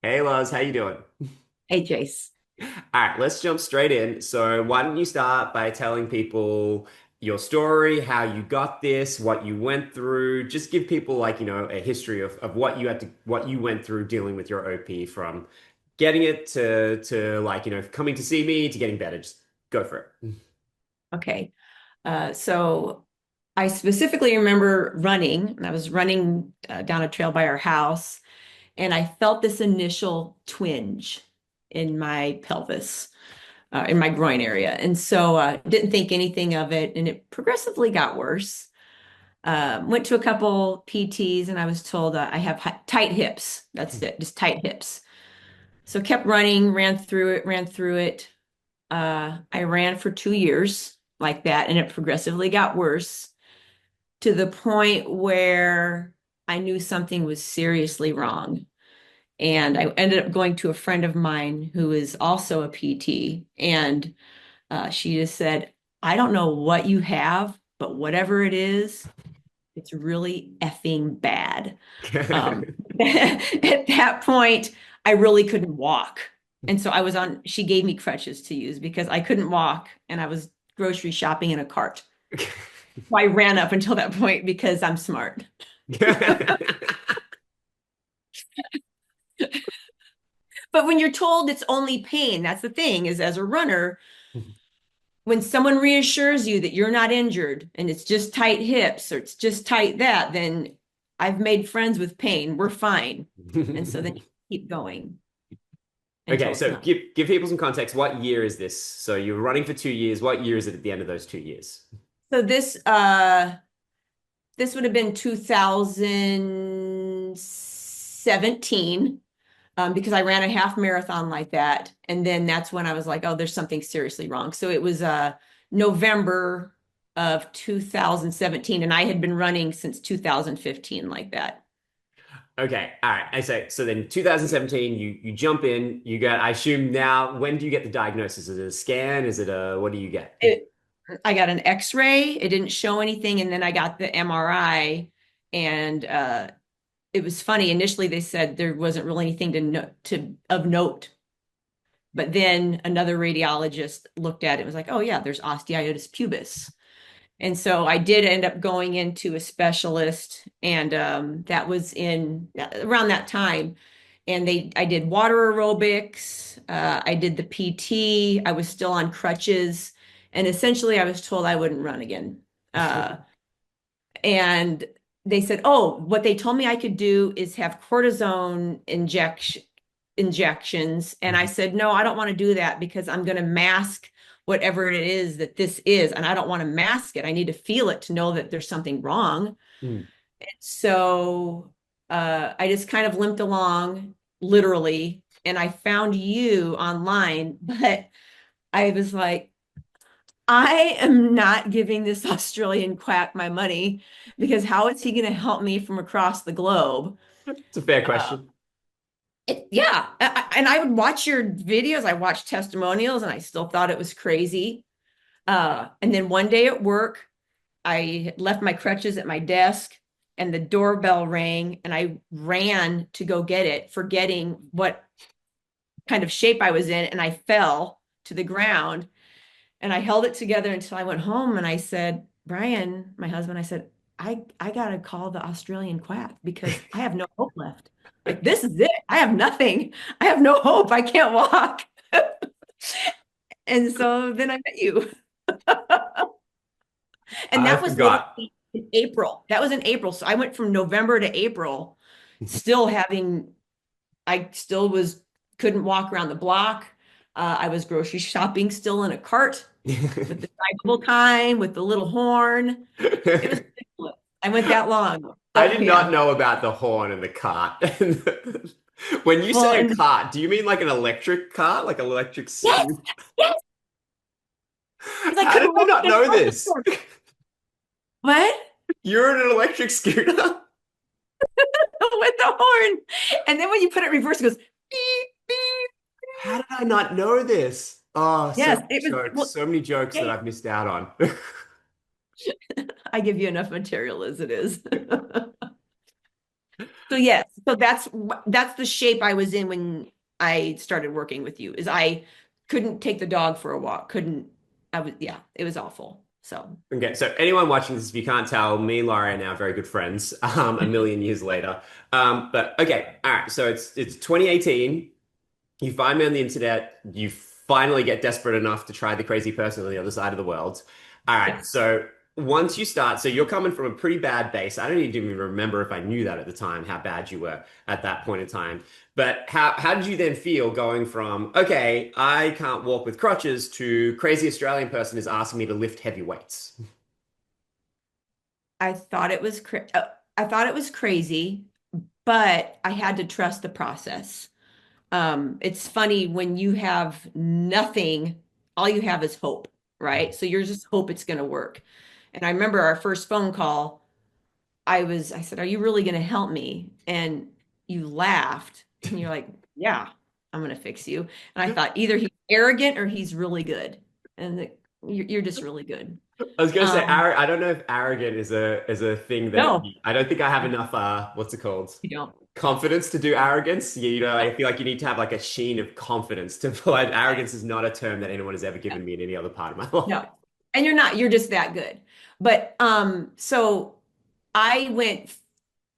Hey Lars, how you doing? Hey, Jace. All right, let's jump straight in. So why don't you start by telling people your story, how you got this, what you went through. Just give people a history of what what you went through dealing with your OP from getting it to coming to see me to getting better. Just go for it. Okay. So I specifically remember running, and I was running down a trail by our house, and I felt this initial twinge in my pelvis, in my groin area. And so didn't think anything of it, and it progressively got worse. Went to a couple PTs, and I was told I have tight hips. That's it, just tight hips. So kept running, ran through it. I ran for 2 years like that, and it progressively got worse to the point where I knew something was seriously wrong. And I ended up going to a friend of mine who is also a PT, and she just said, I don't know what you have, but whatever it is, it's really effing bad. Um, at that point, I really couldn't walk. And so she gave me crutches to use because I couldn't walk and I was grocery shopping in a cart. So I ran up until that point because I'm smart. But when you're told it's only pain, that's the thing is as a runner, when someone reassures you that you're not injured and it's just tight hips or it's just tight that, then I've made friends with pain. We're fine. And so then you keep going Okay, until it's so not. give people some context. What year is this? So you were running for 2 years. What year is it at the end of those 2 years? So this would have been 2017, because I ran a half marathon like that. And then that's when I was like, oh, there's something seriously wrong. So it was November of 2017, and I had been running since 2015 like that. Okay, all right. I say so then 2017, you jump in, you get, I assume now, when do you get the diagnosis? Is it a scan? Is it a what do you get? It, I got an X-ray. It didn't show anything, and then I got the MRI, and it was funny. Initially, they said there wasn't really anything to of note. But then another radiologist looked at it and was like, oh, yeah, there's osteitis pubis. And so I did end up going into a specialist, and that was in around that time. And I did water aerobics, I did the PT, I was still on crutches, and essentially I was told I wouldn't run again. And they said, oh, what they told me I could do is have cortisone injections. And I said, no, I don't want to do that because I'm going to mask whatever it is that this is. And I don't want to mask it. I need to feel it to know that there's something wrong. Hmm. So I just kind of limped along, literally. And I found you online, but I was like, I am not giving this Australian quack my money because how is he going to help me from across the globe? It's a fair Uh, question. yeah. And I would watch your videos. I watched testimonials and I still thought it was crazy. And then one day at work, I left my crutches at my desk and the doorbell rang and I ran to go get it, forgetting what kind of shape I was in. And I fell to the ground. And I held it together until I went home and I said, Brian, my husband, I said, I gotta call the Australian quack because I have no hope left. Like this is it. I have nothing. I have no hope. I can't walk. And so then I met you. And I that was forgot. literally in April. That was in April. So I went from November to April, still having, I still was, couldn't walk around the block. I was grocery shopping still in a cart with the drivable kind, with the little horn. It was ridiculous. I went that long. I So did not yeah. know about the horn and the cart. When you Well, say a and cart, do you mean like an electric cart, like an electric yes, scooter? yes, because I How did couldn't I walk not in know grocery this? store. What? You're in an electric scooter? With the horn. And then when you put it in reverse, it goes beep, beep. How did I not know this? Oh, so Yes, many it was jokes, well, so many jokes that yeah, I've missed out on. I give you enough material as it is. So yes, so that's the shape I was in when I started working with you, is I couldn't take the dog for a walk. Couldn't I was yeah, it was awful. So Okay, so anyone watching this, if you can't tell, me and Laurie are now very good friends, a million years later. But okay, all right. So it's 2018. You find me on the internet. You finally get desperate enough to try the crazy person on the other side of the world. All right. yes. So once you start, so you're coming from a pretty bad base. I don't even remember if I knew that at the time, how bad you were at that point in time. But how did you then feel going from, okay, I can't walk with crutches to crazy Australian person is asking me to lift heavy weights? I thought it was I thought it was crazy, but I had to trust the process. It's funny when you have nothing, all you have is hope, right? So you're just hope it's going to work. And I remember our first phone call, I said, "Are you really going to help me?" And you laughed and you're like, "Yeah, I'm going to fix you." And I thought either he's arrogant or he's really good. And you're just really good. I was gonna say, Um, I don't know if arrogant is a thing that no, I don't think I have enough. What's it called? you don't. Confidence to do arrogance. You know, I No, feel like you need to have like a sheen of confidence to like arrogance is not a term that anyone has ever given me in any other part of my life. no. And you're not, you're just that good. But so I went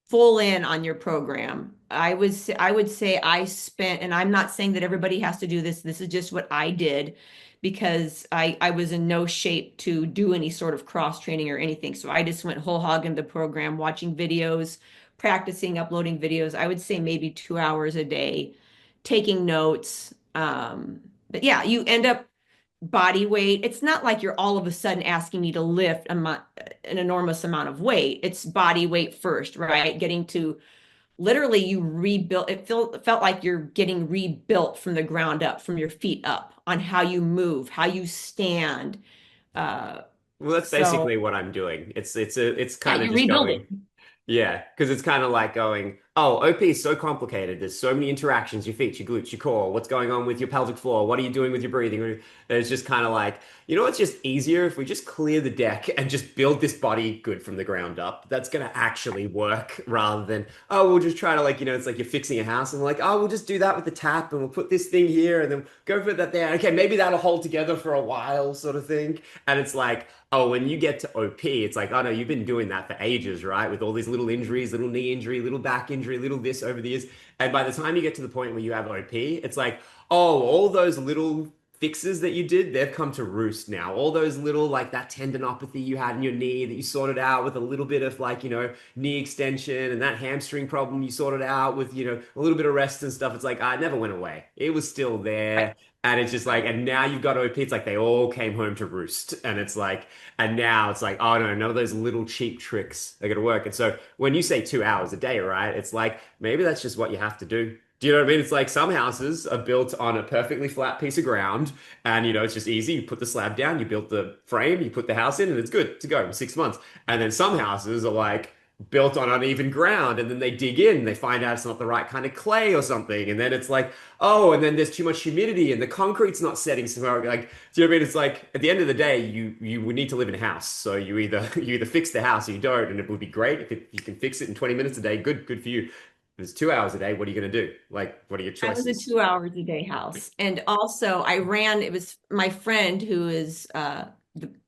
full in on your program. I would say I spent, and I'm not saying that everybody has to do this. This is just what I did because I was in no shape to do any sort of cross training or anything. So I just went whole hog in the program, watching videos, practicing, uploading videos. I would say maybe 2 hours a day, taking notes. But yeah, you end up body weight. It's not like you're all of a sudden asking me to lift an enormous amount of weight. It's body weight first, right? Getting to literally you rebuild. Felt like you're getting rebuilt from the ground up, from your feet up, on how you move, how you stand. Uh, Well, that's so basically what I'm doing. It's yeah, kind of you're just going. rebuilding. Yeah, because it's kind of like going, oh, OP is so complicated. There's so many interactions, your feet, your glutes, your core. What's going on with your pelvic floor? What are you doing with your breathing? It's just kind of like, you know, it's just easier if we just clear the deck and just build this body good from the ground up. That's going to actually work rather than, oh, we'll just try to like, you know, it's like you're fixing a house and like, oh, we'll just do that with the tap and we'll put this thing here and then go for that there. Okay, maybe that'll hold together for a while, sort of thing. And it's like, oh, when you get to OP, it's like, oh no, you've been doing that for ages, right? With all these little injuries, little knee injury, little back injury, little this over the years. And by the time you get to the point where you have OP, it's like, oh, all those little fixes that you did, they've come to roost now. All those little, like that tendinopathy you had in your knee that you sorted out with a little bit of like, you know, knee extension and that hamstring problem you sorted out with, you know, a little bit of rest and stuff. It's like, it never went away. It was still Right, there. And it's just like, and now you've got OP. It's like they all came home to roost. And it's like, and now it's like, oh no, none of those little cheap tricks are gonna work. And so when you say 2 hours a day, right? It's like maybe that's just what you have to do. Do you know what I mean? It's like some houses are built on a perfectly flat piece of ground, and you know it's just easy. You put the slab down, you build the frame, you put the house in, and it's good to go in 6 months. And then some houses are like built on uneven ground, and then they dig in, they find out it's not the right kind of clay or something, and then it's like, oh, and then there's too much humidity, and the concrete's not setting. So like, do you know what I mean? It's like at the end of the day, you would need to live in a house. So you either you either fix the house or you don't, and it would be great if you can fix it in 20 minutes a day. Good for you. If it's 2 hours a day, what are you going to do? Like, what are your I was a choices? 2 hours a day house. And also I ran, it was my friend who is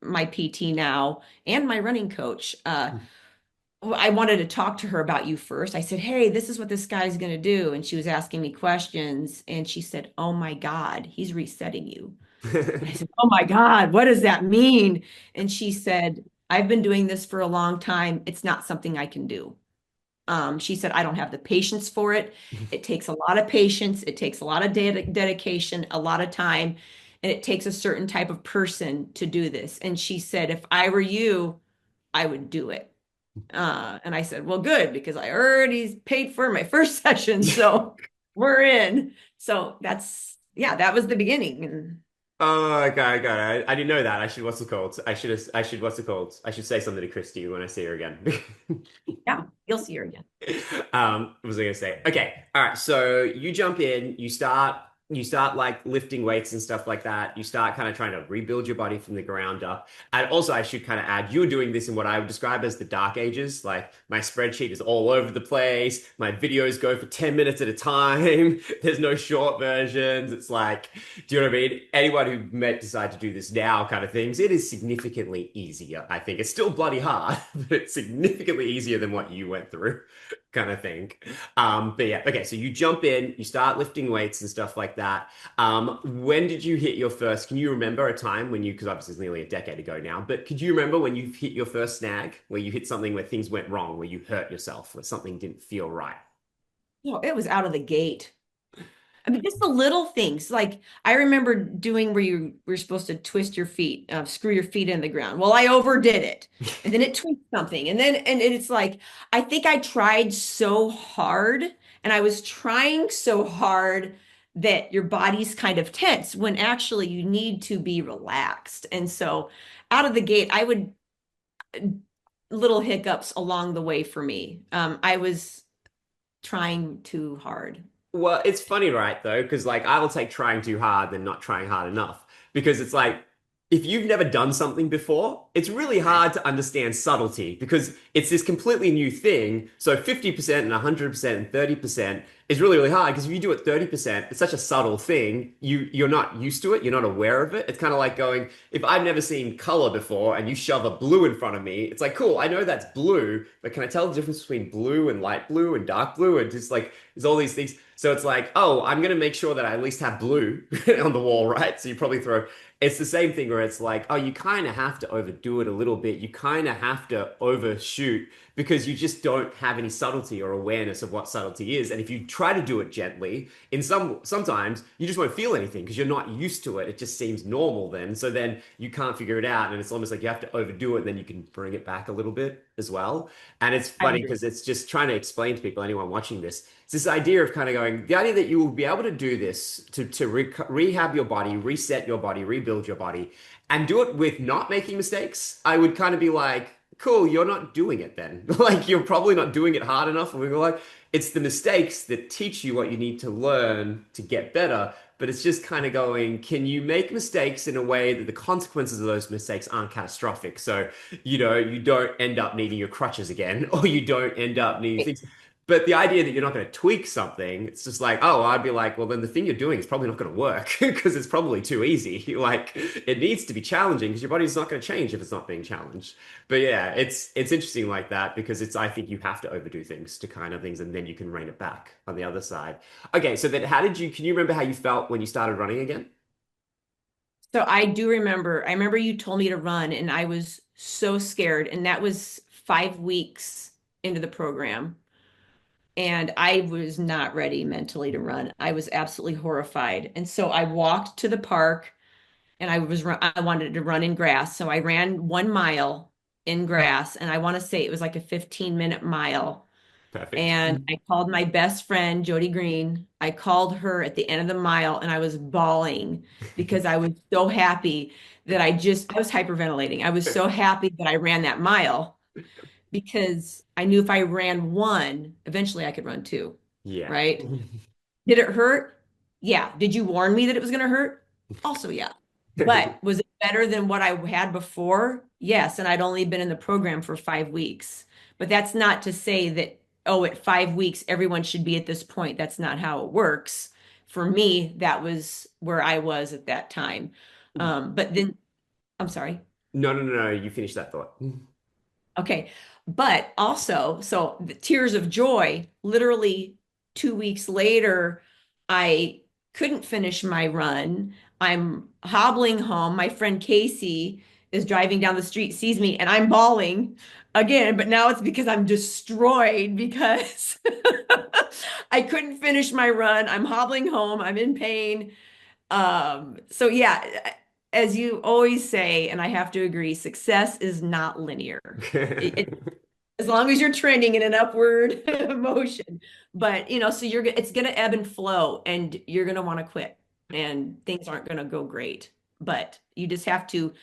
my PT now and my running coach. I wanted to talk to her about you first. I said, "Hey, this is what this guy's going to do." And she was asking me questions. And she said, "Oh my God, he's resetting you." I said, "Oh my God, what does that mean?" And she said, "I've been doing this for a long time. It's not something I can do." She said, "I don't have the patience for it. It takes a lot of patience. It takes a lot of dedication, a lot of time, and it takes a certain type of person to do this." And she said, "If I were you, I would do it." And I said, "Well, good, because I already paid for my first session, so we're in." So yeah, that was the beginning. And Oh, okay, I got it. I didn't know that. I should, what's it called? I should, what's it called? I should say something to Christy when I see her again. yeah, you'll see her again. What was I gonna say? Okay, all right. So you jump in, you start. you start like lifting weights and stuff like that. You start kind of trying to rebuild your body from the ground up. And also, I should kind of add, you were doing this in what I would describe as the dark ages. Like my spreadsheet is all over the place. My videos go for 10 minutes at a time. There's no short versions. It's like, do you know what I mean? Anyone who might decide to do this now kind of things, it is significantly easier. I think it's still bloody hard, but it's significantly easier than what you went through kind of thing. But yeah, okay, so you jump in, you start lifting weights and stuff like that. When did you hit your first? Can you remember a time when you, because obviously it's nearly a decade ago now, but could you remember when you hit your first snag, where you hit something where things went wrong, where you hurt yourself, where something didn't feel right? No, it was out of the gate. I mean, just the little things. Like I remember doing where you were supposed to twist your feet, screw your feet in the ground. Well, I overdid it, and then it tweaked something, and it's like I think I tried so hard, and I was trying so hard that your body's kind of tense when actually you need to be relaxed. And so, out of the gate, I would little hiccups along the way for me. I was trying too hard. Well, it's funny, right, though, because like I will take trying too hard than not trying hard enough. Because it's like if you've never done something before, it's really hard to understand subtlety because it's this completely new thing. So 50% and 100% and 30% is really, really hard because if you do it 30%, it's such a subtle thing. You're not used to it, you're not aware of it. It's kind of like going, if I've never seen color before and you shove a blue in front of me, it's like, cool, I know that's blue, but can I tell the difference between blue and light blue and dark blue? And just like there's all these things. So it's like, oh, I'm gonna make sure that I at least have blue on the wall, right? So you probably throw it's the same thing where it's like, oh, you kind of have to overdo it a little bit. You kind of have to overshoot because you just don't have any subtlety or awareness of what subtlety is. And if you try to do it gently, sometimes you just won't feel anything because you're not used to it. It just seems normal then. So then you can't figure it out, and it's almost like you have to overdo it, and then you can bring it back a little bit as well. And it's I funny agree. because it's just trying to explain to people, anyone watching this, it's this idea of kind of going, the idea that you will be able to do this to rehab your body, reset your body, rebuild your body, and do it with not making mistakes. I would kind of be like, cool, you're not doing it then. Like you're probably not doing it hard enough. And we go like, it's the mistakes that teach you what you need to learn to get better. But it's just kind of going, can you make mistakes in a way that the consequences of those mistakes aren't catastrophic? So, you don't end up needing your crutches again, or you don't end up needing things. But the idea that you're not going to tweak something, it's just like, oh, I'd be like, well, then the thing you're doing is probably not going to work because it's probably too easy. Like, it needs to be challenging because your body's not going to change if it's not being challenged. But yeah, it's interesting like that because I think you have to overdo things to kind of things and then you can rein it back on the other side. Okay, so then can you remember how you felt when you started running again? So I do remember, I remember you told me to run and I was so scared. And that was 5 weeks into the program. And I was not ready mentally to run. I was absolutely horrified. And so I walked to the park and I wanted to run in grass. So I ran 1 mile in grass. And I want to say it was like a 15-minute mile. Perfect. And I called my best friend, Jody Green. I called her at the end of the mile and I was bawling because I was so happy that I was hyperventilating. I was so happy that I ran that mile because I knew if I ran one, eventually I could run two, Yeah. right? Did it hurt? Yeah. Did you warn me that it was going to hurt? Also, yeah. But was it better than what I had before? Yes. And I'd only been in the program for 5 weeks. But that's not to say that, oh, at 5 weeks, everyone should be at this point. That's not how it works. For me, that was where I was at that time. But then, I'm sorry. No, no, no, no. You finish that thought. Okay. But also, so the tears of joy, literally 2 weeks later, I couldn't finish my run. I'm hobbling home. My friend Casey is driving down the street, sees me, and I'm bawling again. But now it's because I'm destroyed because I couldn't finish my run. I'm hobbling home. I'm in pain. So yeah, as you always say, and I have to agree, success is not linear. As long as you're trending in an upward motion. But so it's gonna ebb and flow, and you're gonna want to quit, and things aren't gonna go great. But you just have to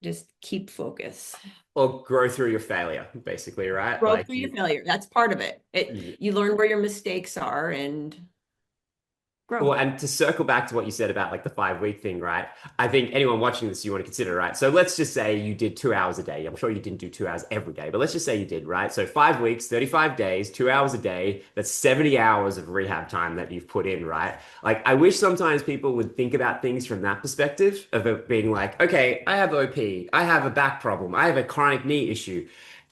just keep focus. Or grow through your failure, basically, right? Grow Like through your failure. That's part of it. you You learn where your mistakes are, and grow. Well, and to circle back to what you said about like the 5 week thing, right? I think anyone watching this, you want to consider, right? So let's just say you did 2 hours a day. I'm sure you didn't do 2 hours every day, but let's just say you did, right? So 5 weeks, 35 days, 2 hours a day. That's 70 hours of rehab time that you've put in, right? Like, I wish sometimes people would think about things from that perspective of it being like, okay, I have OP, I have a back problem, I have a chronic knee issue,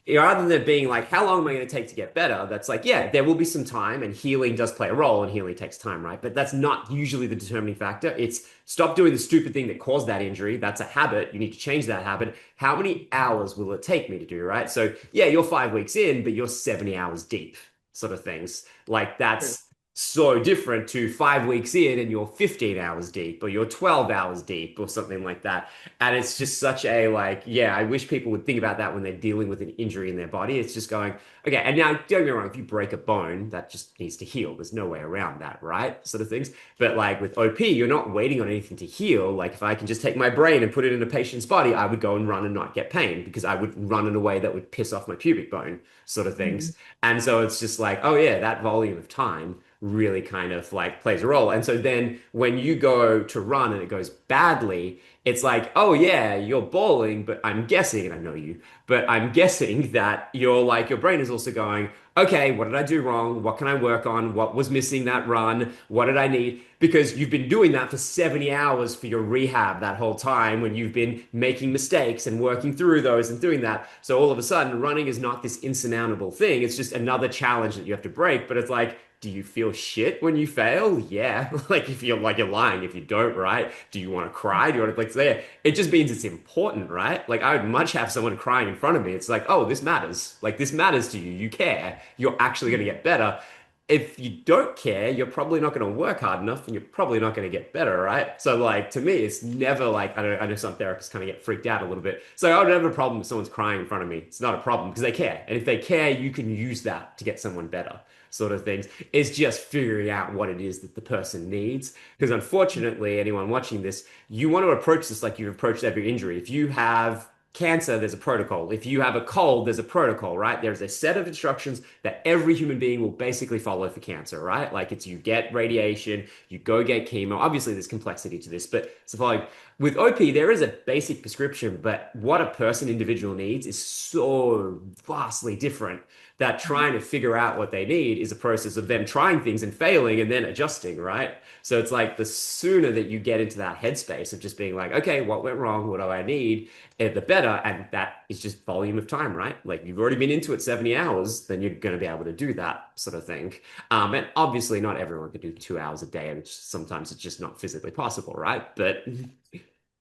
rather than being like, how long am I going to take to get better? That's like, yeah, there will be some time, and healing does play a role, and healing takes time, right? But that's not usually the determining factor. It's stop doing the stupid thing that caused that injury. That's a habit. You need to change that habit. How many hours will it take me to do, right? So, yeah, you're 5 weeks in, but you're 70 hours deep, sort of things. Like, True. that's so different to 5 weeks in and you're 15 hours deep or you're 12 hours deep or something like that. And it's just such a like, yeah, I wish people would think about that when they're dealing with an injury in their body. It's just going, okay, and now don't get me wrong, if you break a bone, that just needs to heal. There's no way around that, right? Sort of things. But like with OP, you're not waiting on anything to heal. Like if I can just take my brain and put it in a patient's body, I would go and run and not get pain because I would run in a way that would piss off my pubic bone, sort of Mhm. things. And so it's just like, oh yeah, that volume of time really kind of like plays a role. And so then when you go to run and it goes badly, it's like, oh yeah, you're bawling, but I'm guessing, and I know you, but I'm guessing that you're like, your brain is also going, okay, what did I do wrong? What can I work on? What was missing that run? What did I need? Because you've been doing that for 70 hours for your rehab that whole time when you've been making mistakes and working through those and doing that. So all of a sudden, running is not this insurmountable thing. It's just another challenge that you have to break. But it's like, do you feel shit when you fail? Yeah. Like if you're like you're lying if you don't, right? Do you want to cry? Do you want to like say it just means it's important, right? Like I would much have someone crying in front of me. It's like, oh, this matters. Like this matters to you. You care. You're actually going to get better. If you don't care, you're probably not going to work hard enough and you're probably not going to get better, right? So like to me, it's never like I know some therapists kind of get freaked out a little bit. So I would have a problem if someone's crying in front of me. It's not a problem because they care. And if they care, you can use that to get someone better, sort of things. It's just figuring out what it is that the person needs. Because unfortunately, anyone watching this, you want to approach this like you've approached every injury. If you have cancer, there's a protocol. If you have a cold, there's a protocol, right? There's a set of instructions that every human being will basically follow for cancer, right? Like it's you get radiation, you go get chemo. Obviously, there's complexity to this, but it's like with OP, there is a basic prescription, but what a person individual needs is so vastly different that trying to figure out what they need is a process of them trying things and failing and then adjusting, right? So it's like the sooner that you get into that headspace of just being like, okay, what went wrong? What do I need? The better. And that is just volume of time, right? Like you've already been into it 70 hours, then you're going to be able to do that sort of thing. And obviously, not everyone can do 2 hours a day, and sometimes it's just not physically possible, right? But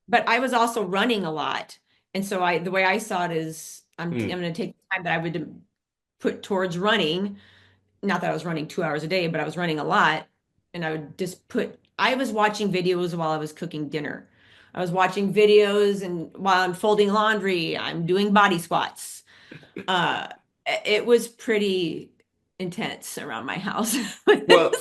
But I was also running a lot. And so the way I saw it is I'm mm, going to take the time that I would put towards running. Not that I was running 2 hours a day, but I was running a lot. And I would just I was watching videos while I was cooking dinner. I was watching videos and while I'm folding laundry, I'm doing body squats. Uh, it was pretty intense around my house. well,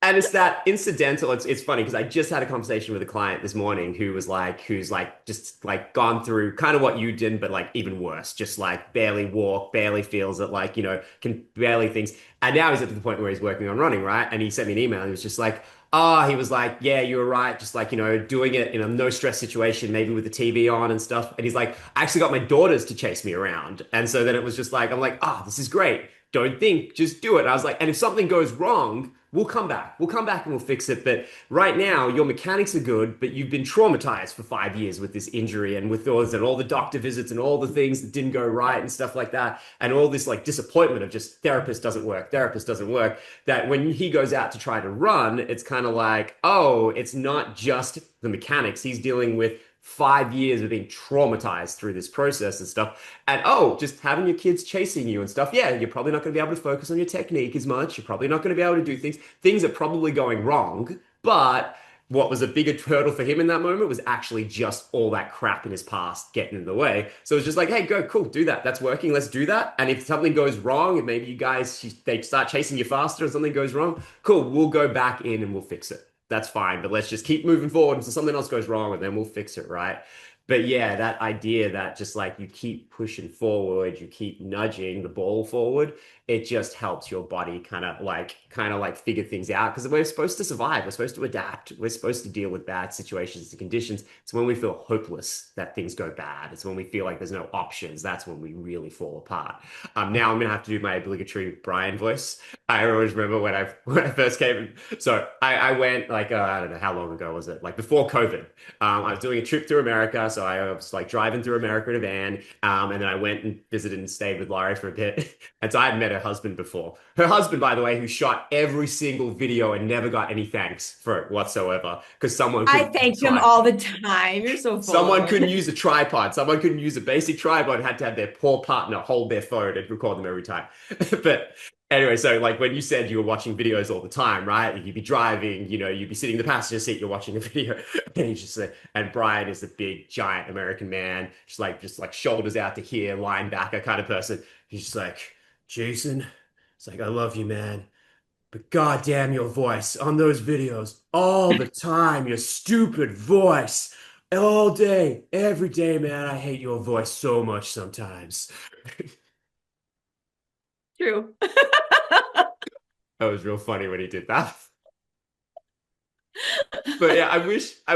and it's that incidental. It's funny because I just had a conversation with a client this morning who's like just like gone through kind of what you did, but like even worse, just like barely walk, barely feels it, like can barely things. And now he's at the point where he's working on running, right? And he sent me an email. And he was just like, oh, he was like, yeah, you were right, just like doing it in a no stress situation, maybe with the TV on and stuff. And he's like, I actually got my daughters to chase me around, and so then it was just like, I'm like, ah, this is great. Don't think, just do it. And I was like, and if something goes wrong, we'll come back. We'll come back and we'll fix it. But right now, your mechanics are good, but you've been traumatized for 5 years with this injury and with those and all the doctor visits and all the things that didn't go right and stuff like that. And all this like disappointment of just therapist doesn't work. That when he goes out to try to run, it's kind of like, oh, it's not just the mechanics. He's dealing with 5 years of being traumatized through this process and stuff. And oh, just having your kids chasing you and stuff. Yeah, you're probably not going to be able to focus on your technique as much. You're probably not going to be able to do things. Things are probably going wrong. But what was a bigger hurdle for him in that moment was actually just all that crap in his past getting in the way. So it's just like, hey, go, cool, do that. That's working. Let's do that. And if something goes wrong, and maybe you guys they start chasing you faster, and something goes wrong, cool, we'll go back in and we'll fix it. That's fine, but let's just keep moving forward until something else goes wrong, and then we'll fix it, right? But yeah, that idea that just like you keep pushing forward, you keep nudging the ball forward, it just helps your body kind of like figure things out because we're supposed to survive, we're supposed to adapt, we're supposed to deal with bad situations and conditions. It's when we feel hopeless that things go bad. It's when we feel like there's no options. That's when we really fall apart. Now I'm gonna have to do my obligatory Brian voice. I always remember when I first came. So I went like I don't know how long ago was it? Like before COVID. I was doing a trip through America, so I was like driving through America in a van, and then I went and visited and stayed with Laurie for a bit. And so I had met her husband before. Her husband, by the way, who shot every single video and never got any thanks for it whatsoever, because someone I couldn't use a thank him all tripod. the time. You're so full Someone of couldn't it. use a tripod. Someone couldn't use a basic tripod. Had to have their poor partner hold their phone and record them every time. But anyway, so like when you said you were watching videos all the time, right? You'd be driving, you'd be sitting in the passenger seat, you're watching a video, and he's just and Brian is the big giant American man, just like shoulders out to here, linebacker kind of person. He's just like, Jason, it's like I love you, man. But goddamn your voice on those videos all the time, your stupid voice. All day, every day, man. I hate your voice so much sometimes. True. That was real funny when he did that. But yeah, I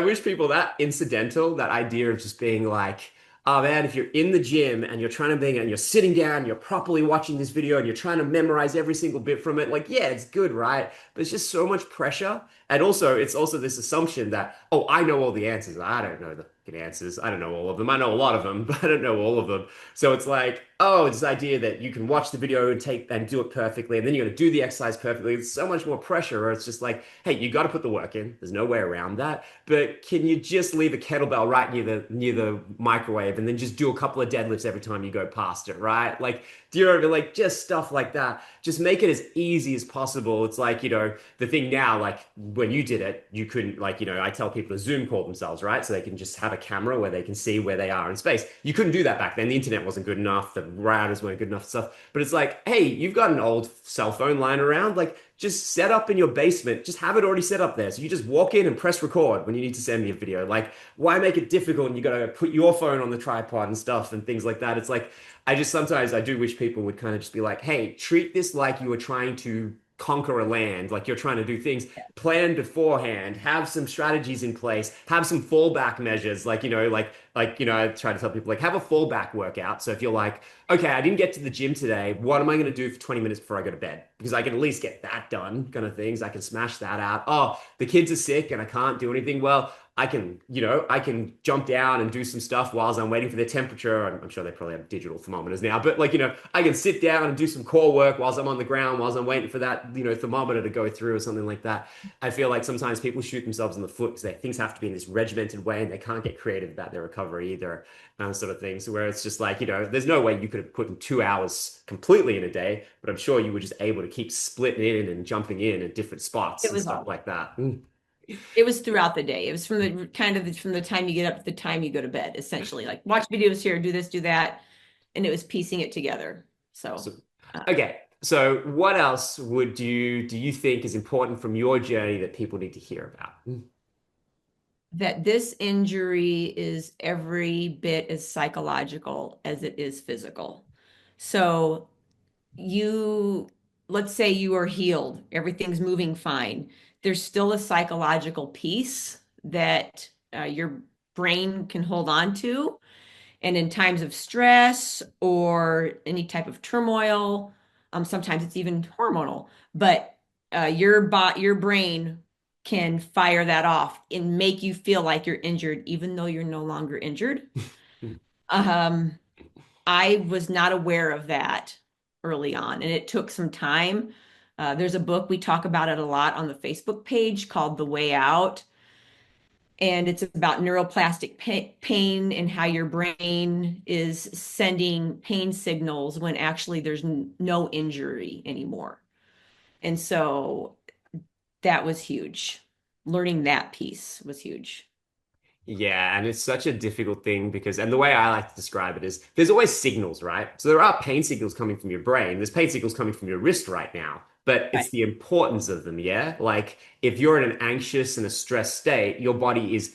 wish people that incidental, that idea of just being like, oh man, if you're in the gym and you're trying to be and you're sitting down, you're properly watching this video and you're trying to memorize every single bit from it, like yeah, it's good, right? But it's just so much pressure. And also it's also this assumption that, oh, I know all the answers. I don't know the fucking answers. I don't know all of them. I know a lot of them, but I don't know all of them. So it's like, oh, it's this idea that you can watch the video and take and do it perfectly, and then you're gonna do the exercise perfectly. It's so much more pressure, or it's just like, hey, you got to put the work in. There's no way around that. But can you just leave a kettlebell right near the microwave and then just do a couple of deadlifts every time you go past it, right? Like, do you know what I mean? Like just stuff like that. Just make it as easy as possible. It's like, the thing now, like when you did it, you couldn't like, I tell people to Zoom call themselves, right? So they can just have a camera where they can see where they are in space. You couldn't do that back then. The internet wasn't good enough. The routers weren't good enough stuff. But it's like, hey, you've got an old cell phone lying around. Like, just set up in your basement. Just have it already set up there. So you just walk in and press record when you need to send me a video. Like, why make it difficult? And you got to put your phone on the tripod and stuff and things like that. It's like, I just sometimes I do wish people would kind of just be like, hey, treat this like you were trying to conquer a land, like you're trying to do things, plan beforehand, have some strategies in place, have some fallback measures, I try to tell people like have a fallback workout. So if you're like, okay, I didn't get to the gym today, what am I going to do for 20 minutes before I go to bed? Because I can at least get that done, kind of things. I can smash that out. Oh, the kids are sick and I can't do anything. Well, I can jump down and do some stuff whilst I'm waiting for their temperature. I'm sure they probably have digital thermometers now, but I can sit down and do some core work whilst I'm on the ground, whilst I'm waiting for that, thermometer to go through or something like that. I feel like sometimes people shoot themselves in the foot because things have to be in this regimented way and they can't get creative about their recovery either, sort of things. Where it's just like, there's no way you could have put in 2 hours completely in a day, but I'm sure you were just able to keep splitting in and jumping in at different spots It and was stuff all. like that. It was throughout the day. It was from the time you get up to the time you go to bed, essentially. Like watch videos here, do this, do that, and it was piecing it together. So, Awesome. uh, Okay, so what else do you think is important from your journey that people need to hear about? that this injury is every bit as psychological as it is physical. So you, let's say you are healed, everything's moving fine. There's still a psychological piece that your brain can hold on to. And in times of stress or any type of turmoil, sometimes it's even hormonal, but your brain can fire that off and make you feel like you're injured, even though you're no longer injured. Um, I was not aware of that early on, and it took some time. There's a book, we talk about it a lot on the Facebook page called The Way Out, and it's about neuroplastic pain and how your brain is sending pain signals when actually there's no injury anymore. And so that was huge. Learning that piece was huge. Yeah, and it's such a difficult thing because, and the way I like to describe it is there's always signals, right? So there are pain signals coming from your brain. There's pain signals coming from your wrist right now, but it's Right. the importance of them, yeah? Like if you're in an anxious and a stressed state, your body is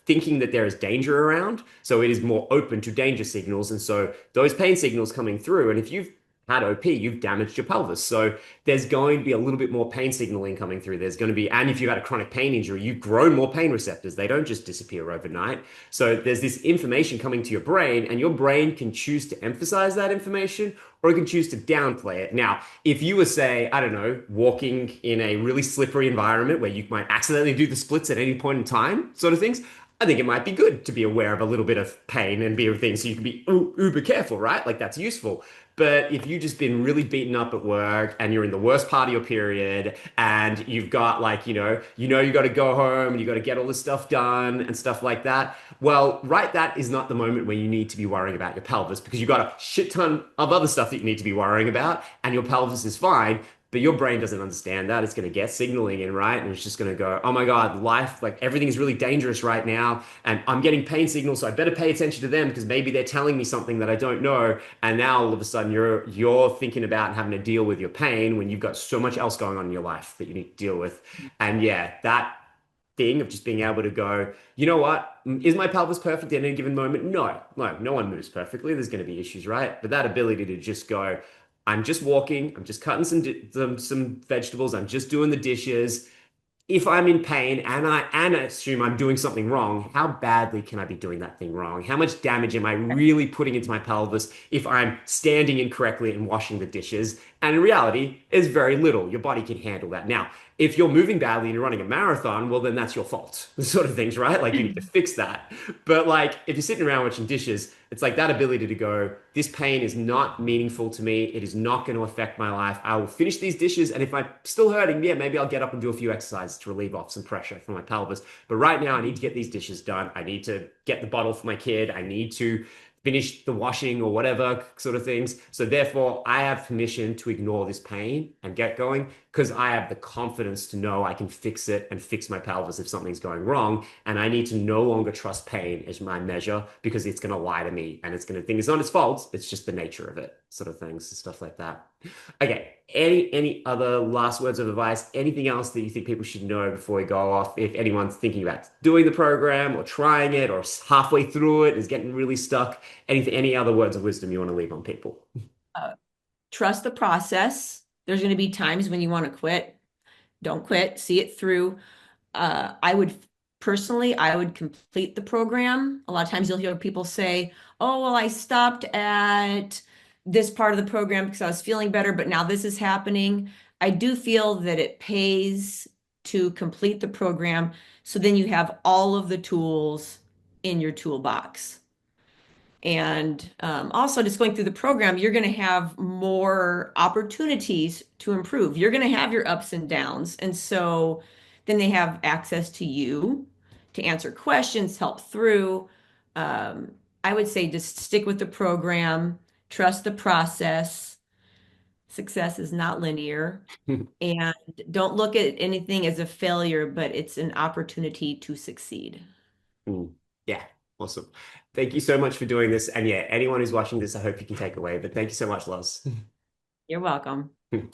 thinking that there is danger around. So it is more open to danger signals. And so those pain signals coming through, and if you've had OP, you've damaged your pelvis. So there's going to be a little bit more pain signaling coming through. There's going to be, and if you've had a chronic pain injury, you've grown more pain receptors. They don't just disappear overnight. So there's this information coming to your brain, and your brain can choose to emphasize that information or it can choose to downplay it. Now, if you were, say, I don't know, walking in a really slippery environment where you might accidentally do the splits at any point in time, sort of things, I think it might be good to be aware of a little bit of pain and be everything so you can be uber careful, right? Like that's useful. But if you've just been really beaten up at work and you're in the worst part of your period and you've got like, you got to go home and you got to get all this stuff done and stuff like that. Well, right, that is not the moment where you need to be worrying about your pelvis because you've got a shit ton of other stuff that you need to be worrying about and your pelvis is fine. But your brain doesn't understand that. It's going to get signaling in, right? And it's just going to go, oh my God, life, like everything is really dangerous right now. And I'm getting pain signals, so I better pay attention to them because maybe they're telling me something that I don't know. And now all of a sudden you're thinking about and having to deal with your pain when you've got so much else going on in your life that you need to deal with. And yeah, that thing of just being able to go, you know what? Is my pelvis perfect at any given moment? No, no one moves perfectly. There's going to be issues, right? But that ability to just go, I'm just walking, I'm just cutting some vegetables, I'm just doing the dishes. If I'm in pain and I assume I'm doing something wrong, how badly can I be doing that thing wrong? How much damage am I really putting into my pelvis if I'm standing incorrectly and washing the dishes? And in reality, is very little. Your body can handle that. Now, if you're moving badly and you're running a marathon, well, then that's your fault. The sort of things, right? Like you need to fix that. But like if you're sitting around watching dishes, it's like that ability to go, this pain is not meaningful to me. It is not going to affect my life. I will finish these dishes. And if I'm still hurting, yeah, maybe I'll get up and do a few exercises to relieve off some pressure from my pelvis. But right now, I need to get these dishes done. I need to get the bottle for my kid. I need to finish the washing or whatever sort of things. So therefore, I have permission to ignore this pain and get going because I have the confidence to know I can fix it and fix my pelvis if something's going wrong. And I need to no longer trust pain as my measure because it's going to lie to me and it's going to think it's not its fault. It's just the nature of it, sort of things and stuff like that. Okay. Any other last words of advice? Anything else that you think people should know before we go off? If anyone's thinking about doing the program or trying it or halfway through it and is getting really stuck, any other words of wisdom you want to leave on people? Uh, Trust the process. There's going to be times when you want to quit. Don't quit. See it through. I would personally, I would complete the program. A lot of times you'll hear people say, "Oh, well, I stopped at this part of the program because I was feeling better, but now this is happening." I do feel that it pays to complete the program so then you have all of the tools in your toolbox. And also, just going through the program, you're going to have more opportunities to improve. You're going to have your ups and downs. And so then they have access to you to answer questions, help through. Um, I would say just stick with the program, trust the process. Success is not linear. And don't look at anything as a failure, but it's an opportunity to succeed. Mm. Yeah, awesome. Thank you so much for doing this. And yeah, anyone who's watching this, I hope you can take away. But thank you so much, Loz. You're welcome.